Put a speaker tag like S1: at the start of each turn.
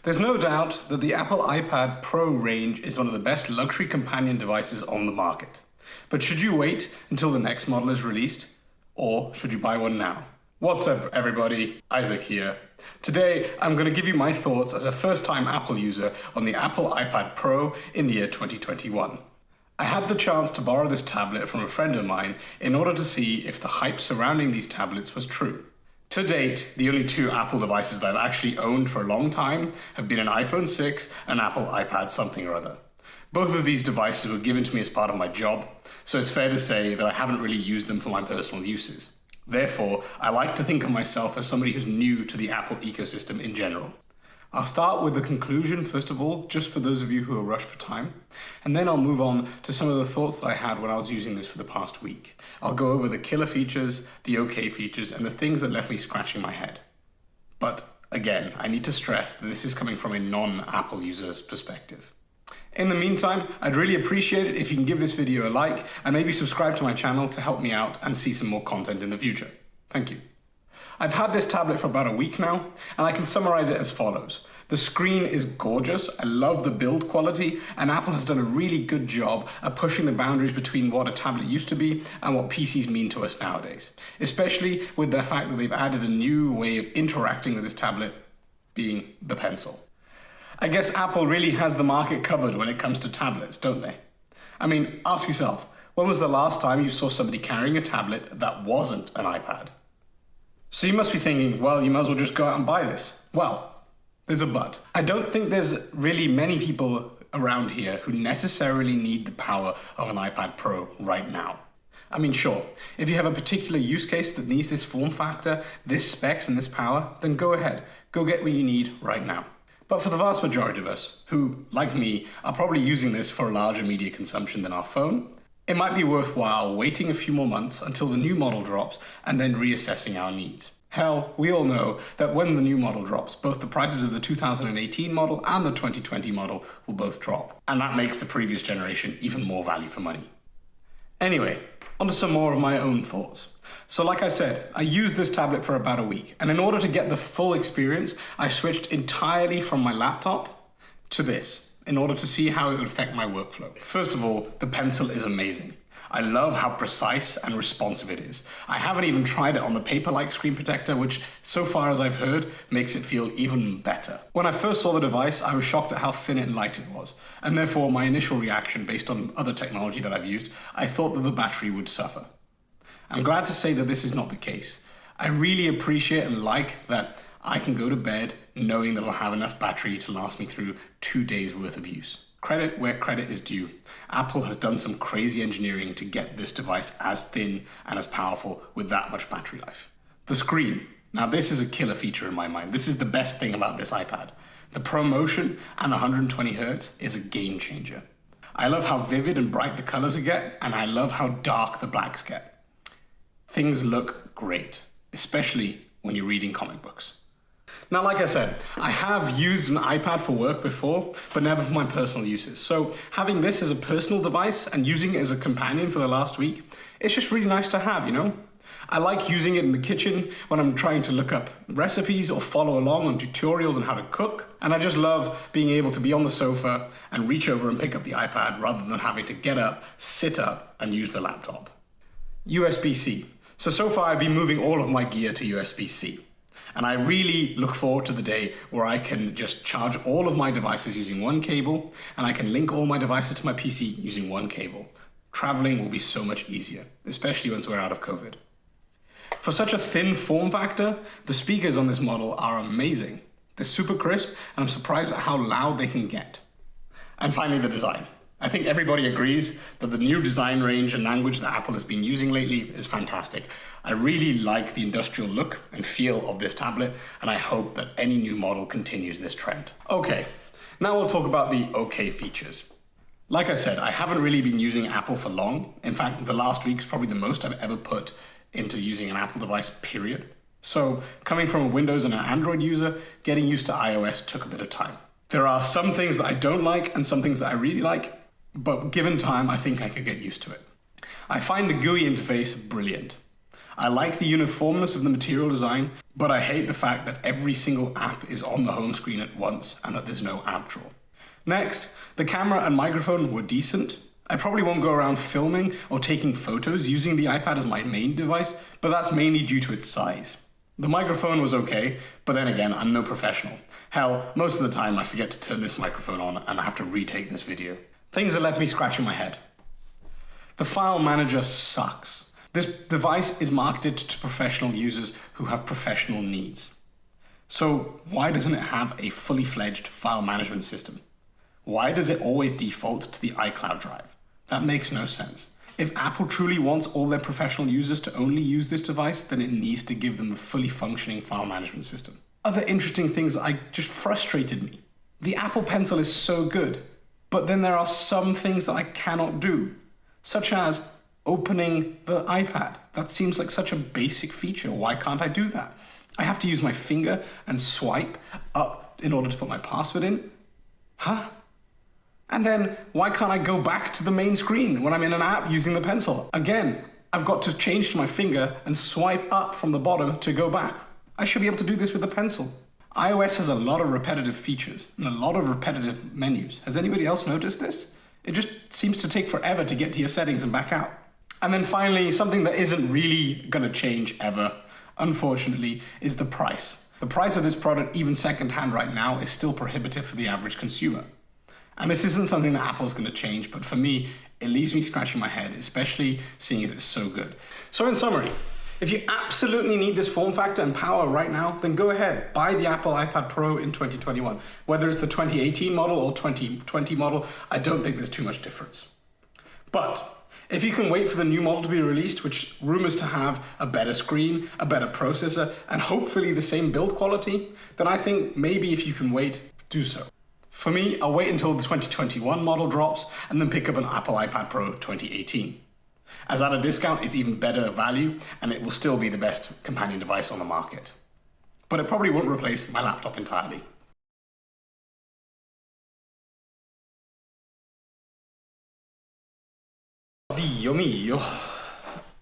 S1: There's no doubt that the Apple iPad Pro range is one of the best luxury companion devices on the market. But should you wait until the next model is released? Or should you buy one now? What's up, everybody? Isaac here. Today, I'm going to give you my thoughts as a first-time Apple user on the Apple iPad Pro in the year 2021. I had the chance to borrow this tablet from a friend of mine in order to see if the hype surrounding these tablets was true. To date, the only two Apple devices that I've actually owned for a long time have been an iPhone 6 and Apple iPad something or other. Both of these devices were given to me as part of my job, so it's fair to say that I haven't really used them for my personal uses. Therefore, I like to think of myself as somebody who's new to the Apple ecosystem in general. I'll start with the conclusion, first of all, just for those of you who are rushed for time, and then I'll move on to some of the thoughts that I had when I was using this for the past week. I'll go over the killer features, the okay features, and the things that left me scratching my head. But again, I need to stress that this is coming from a non-Apple user's perspective. In the meantime, I'd really appreciate it if you can give this video a like and maybe subscribe to my channel to help me out and see some more content in the future. Thank you. I've had this tablet for about a week now, and I can summarize it as follows. The screen is gorgeous, I love the build quality, and Apple has done a really good job at pushing the boundaries between what a tablet used to be and what PCs mean to us nowadays, especially with the fact that they've added a new way of interacting with this tablet, being the pencil. I guess Apple really has the market covered when it comes to tablets, don't they? I mean, ask yourself, when was the last time you saw somebody carrying a tablet that wasn't an iPad? So you must be thinking, well, you might as well just go out and buy this. Well, there's a but. I don't think there's really many people around here who necessarily need the power of an iPad Pro right now. I mean, sure, if you have a particular use case that needs this form factor, this specs and this power, then go ahead, go get what you need right now. But for the vast majority of us, who, like me, are probably using this for a larger media consumption than our phone, it might be worthwhile waiting a few more months until the new model drops and then reassessing our needs. Hell, we all know that when the new model drops, both the prices of the 2018 model and the 2020 model will both drop, and that makes the previous generation even more value for money. Anyway, onto some more of my own thoughts. So like I said, I used this tablet for about a week, and in order to get the full experience, I switched entirely from my laptop to this, in order to see how it would affect my workflow. First of all, the pencil is amazing. I love how precise and responsive it is. I haven't even tried it on the paper-like screen protector, which, so far as I've heard, makes it feel even better. When I first saw the device, I was shocked at how thin and light it was, and therefore my initial reaction, based on other technology that I've used, I thought that the battery would suffer. I'm glad to say that this is not the case. I really appreciate and like that I can go to bed knowing that I'll have enough battery to last me through 2 days worth of use. Credit where credit is due. Apple has done some crazy engineering to get this device as thin and as powerful with that much battery life. The screen. Now this is a killer feature in my mind. This is the best thing about this iPad. The ProMotion and the 120 Hz is a game changer. I love how vivid and bright the colors get, and I love how dark the blacks get. Things look great, especially when you're reading comic books. Now, like I said, I have used an iPad for work before, but never for my personal uses. So having this as a personal device and using it as a companion for the last week, it's just really nice to have, you know? I like using it in the kitchen when I'm trying to look up recipes or follow along on tutorials on how to cook. And I just love being able to be on the sofa and reach over and pick up the iPad rather than having to get up, sit up, and use the laptop. USB-C. So far I've been moving all of my gear to USB-C. And I really look forward to the day where I can just charge all of my devices using one cable, and I can link all my devices to my PC using one cable. Traveling will be so much easier, especially once we're out of COVID. For such a thin form factor, the speakers on this model are amazing. They're super crisp, and I'm surprised at how loud they can get. And finally, the design. I think everybody agrees that the new design range and language that Apple has been using lately is fantastic. I really like the industrial look and feel of this tablet, and I hope that any new model continues this trend. Okay, now we'll talk about the okay features. Like I said, I haven't really been using Apple for long. In fact, the last week is probably the most I've ever put into using an Apple device, period. So coming from a Windows and an Android user, getting used to iOS took a bit of time. There are some things that I don't like and some things that I really like, but given time, I think I could get used to it. I find the GUI interface brilliant. I like the uniformness of the material design, but I hate the fact that every single app is on the home screen at once and that there's no app drawer. Next, the camera and microphone were decent. I probably won't go around filming or taking photos using the iPad as my main device, but that's mainly due to its size. The microphone was okay, but then again, I'm no professional. Hell, most of the time I forget to turn this microphone on and I have to retake this video. Things that left me scratching my head. The file manager sucks. This device is marketed to professional users who have professional needs. So why doesn't it have a fully fledged file management system? Why does it always default to the iCloud drive? That makes no sense. If Apple truly wants all their professional users to only use this device, then it needs to give them a fully functioning file management system. Other interesting things that just frustrated me. The Apple Pencil is so good, but then there are some things that I cannot do, such as opening the iPad. That seems like such a basic feature. Why can't I do that? I have to use my finger and swipe up in order to put my password in? Huh? And then why can't I go back to the main screen when I'm in an app using the pencil? Again, I've got to change to my finger and swipe up from the bottom to go back. I should be able to do this with the pencil. iOS has a lot of repetitive features and a lot of repetitive menus. Has anybody else noticed this? It just seems to take forever to get to your settings and back out. And then finally, something that isn't really gonna change ever, unfortunately, is the price. The price of this product, even secondhand right now, is still prohibitive for the average consumer. And this isn't something that Apple's going to change, but for me, it leaves me scratching my head, especially seeing as it's so good. So in summary, if you absolutely need this form factor and power right now, then go ahead, buy the Apple iPad Pro in 2021. Whether it's the 2018 model or 2020 model, I don't think there's too much difference. But if you can wait for the new model to be released, which rumors to have a better screen, a better processor, and hopefully the same build quality, then I think maybe if you can wait, do so. For me, I'll wait until the 2021 model drops and then pick up an Apple iPad Pro 2018. As at a discount, it's even better value and it will still be the best companion device on the market. But it probably won't replace my laptop entirely. Dio mio.